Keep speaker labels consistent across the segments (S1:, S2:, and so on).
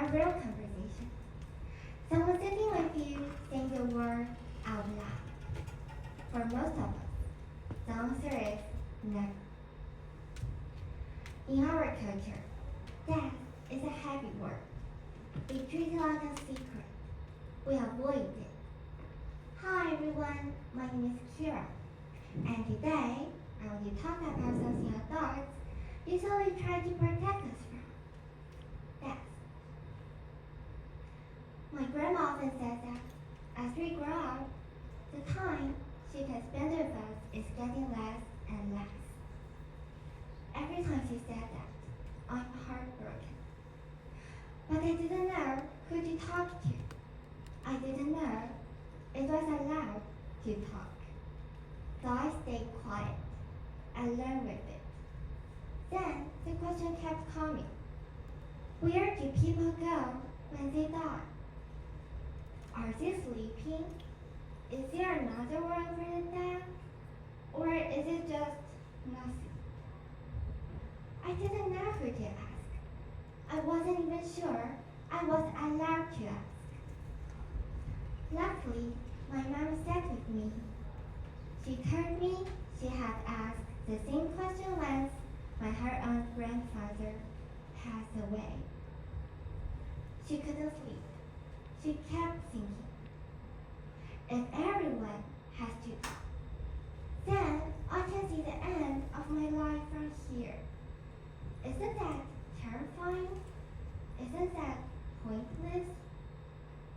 S1: a real conversation. Someone sitting with you saying the word out loud. For most of us, the answer is never. In our culture, death is a heavy word. We treat it like a secret. We avoid it. Hi everyone, my name is Kira, and today I want to talk about something adults usually try to protect us from: death. My grandma often says that as we grow up, the time she can spend with us is getting less and less. Every time she said that, I'm heartbroken. But I didn't know who to talk to. I didn't know it was allowed to talk. So I stayed quiet and learned with it. Then the question kept coming: where do people go when they die? Are they sleeping? Is there another world for the dead? Or is it just nothing? I didn't know who to ask. I wasn't even sure I was allowed to ask. Luckily, my mom sat with me. She told me she had asked the same question once when her own grandfather passed away. She couldn't sleep. She kept thinking, if everyone has to die, then I can see the end of my life from here. Isn't that terrifying? Isn't that pointless?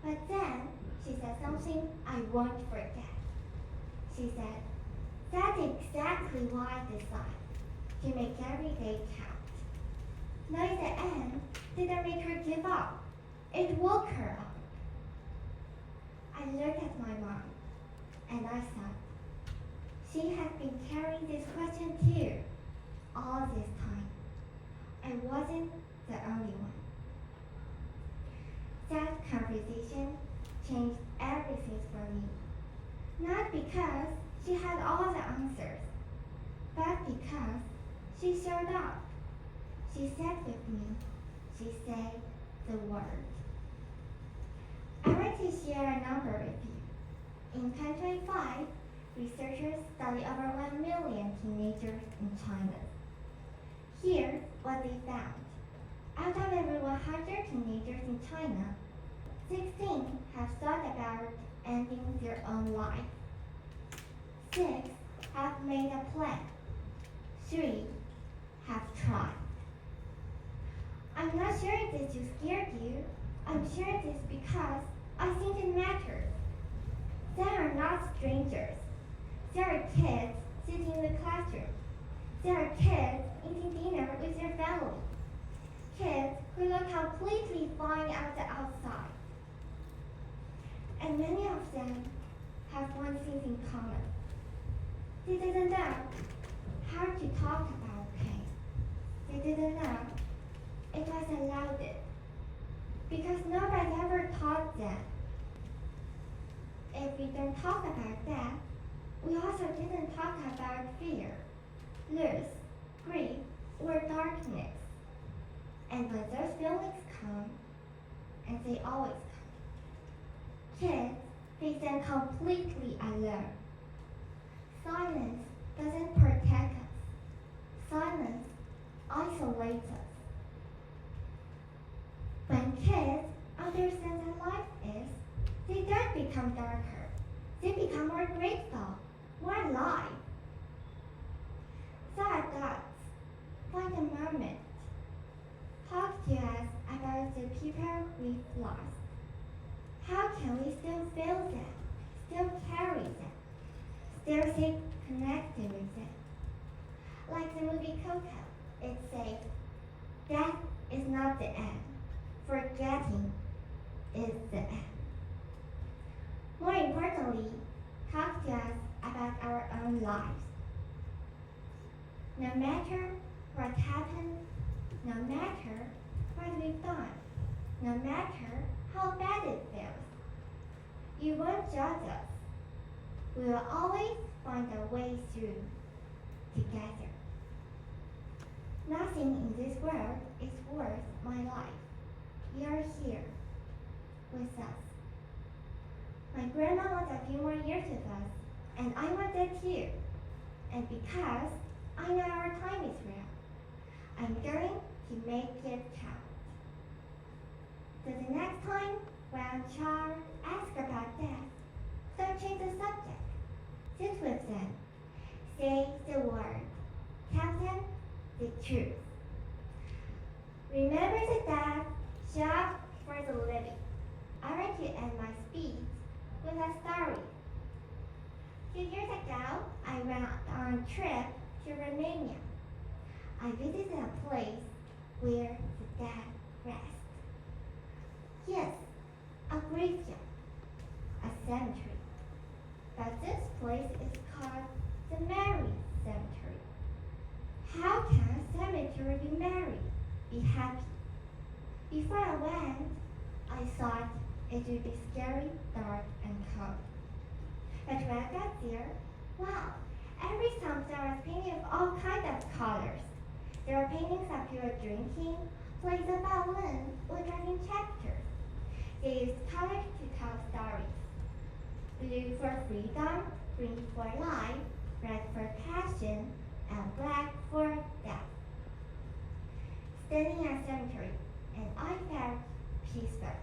S1: But then she said something I won't forget. She said, that's exactly why I decided to make every day count. Knowing the end didn't make her give up. It woke her up. I looked at my mom and I thought, she has been carrying this question too all this time. I wasn't the only one. That conversation changed everything for me. Not because she had all the answers, but because she showed up. She sat with me. She said the word. I want to share a number with you. In 2025, researchers studied over 1 million teenagers in China. Here's what they found. Out of every 100 teenagers in China, 16 have thought about ending their own life. 6 have made a plan. 3 have tried. I'm not sharing this to scare you. I'm sharing this because I think it matters. They are not strangers. They are kids sitting in the classroom. They are kids eating dinner with their family. Kids who look completely fine on the outside. And many of them have one thing in common. They didn't know how to talk about pain. They didn't know it was allowed it. Because nobody ever taught them. If we don't talk about that, we also didn't talk about fear, loss, grief, or darkness. And when those feelings come, and they always come, kids face them completely alone. Silence doesn't protect us. Silence isolates us. When kids understand what life is, they don't become darker. They become more grateful, more alive. So adults, find a moment. Talk to us about the people we've lost. How can we still feel them, still carry them, still stay connected with them? Like the movie Coco, it says, death is not the end. Forgetting is the end. More importantly, talk to us about our own lives. No matter what happened, no matter what we've done, no matter how bad it feels, you won't judge us. We will always find a way through together. Nothing in this world is worth my life. you're here with us. My grandma wants a few more years with us, and I want that too. And because I know our time is real, I'm going to make it count. So the next time when Charles asks about death, don't change the subject. Sit with them. Say the word. Tell them the truth. Remember the dad job for the living. I want to end my speech with a story. 2 years ago, I went on a trip to Romania. I visited a place where the dead rest. Yes, a graveyard, a cemetery. But this place is called the Mary Cemetery. How can a cemetery be merry, be happy? Before I went, I thought it would be scary, dark, and cold. But when I got there, wow, every tombstone was painted with all kinds of colors. There were paintings of people drinking, playing the violin, or driving tractors. They used colors to tell stories. Blue for freedom, green for life, red for passion, and black for death. Standing at a cemetery, and I felt peaceful.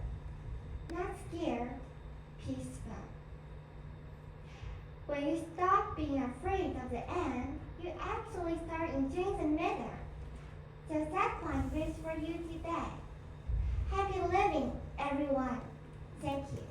S1: Not scared, peaceful. When you stop being afraid of the end, you actually start enjoying the middle. So that's my wish for you today. Happy living, everyone. Thank you.